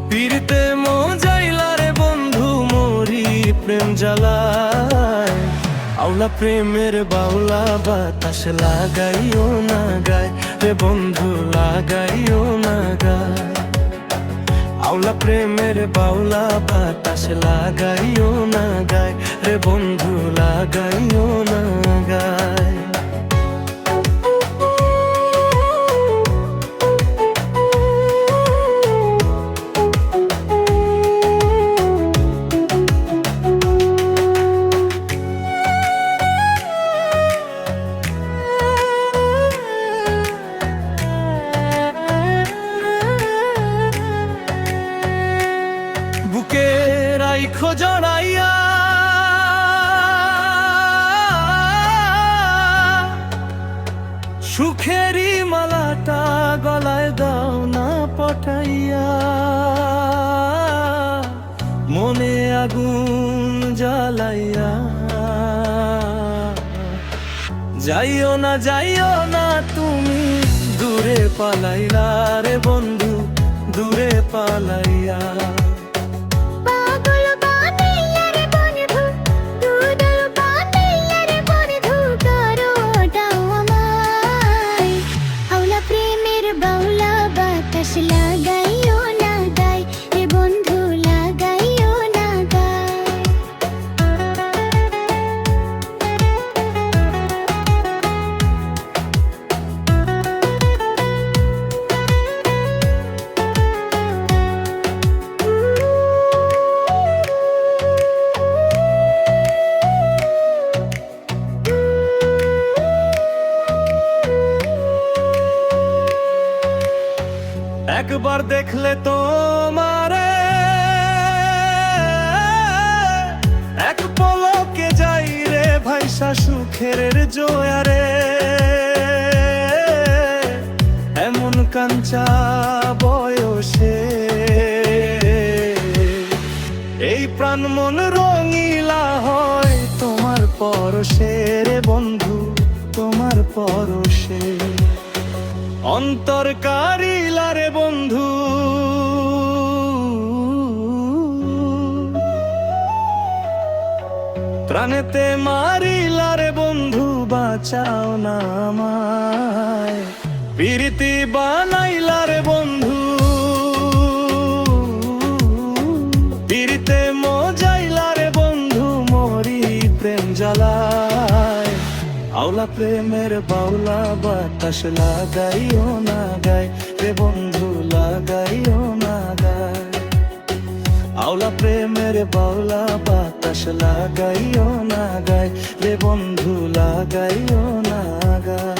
পিরিতে মজাইলা রে বন্ধু মরি প্রেম জ্বালায়। আউলা প্রেমের বাউলা বাতাস লাগাইও না গায় রে বন্ধু লাগাইও না গায়। আউলা প্রেমের বাউলা বাতাস লাগাইও না গায় রে বন্ধু লাগাইও না গায়। বুকে রাইখো জড়াইয়া সুখেরি মালাটা গলায় দাও না পটাইয়া। মনে আগুন জ্বালাইয়া যাইও না তুমি দূরে পালাইলা রে বন্ধু দূরে পালাইয়া। লাগাইও না গায় রে বন্ধু লাগাইও না গায়। একবার দেখলে তোমারে এক পলকে যাই রে ভাইসা সুখের জোয়ারে। এমন কাঞ্চা বয়সে এই প্রাণ মন রঙিলা হয় তোমার পরশে রে বন্ধু তোমার পরশে। অন্তর কারিলা রে বন্ধু প্রাণেতে মারিলা রে বন্ধু বাঁচাও না আমায়। প্রীতি বানাইলা রে বন্ধু পিরিতে মজাইলা রে বন্ধু মরি প্রেম জ্বালায়। আউলা প্রেমের বাউলা বাতাস লাগাইও না গায় রে বন্ধু লাগাইও না গায়। আউলা প্রেমের বাউলা বাতাস লাগাইও না গায় রে বন্ধু লাগাইও না গায়।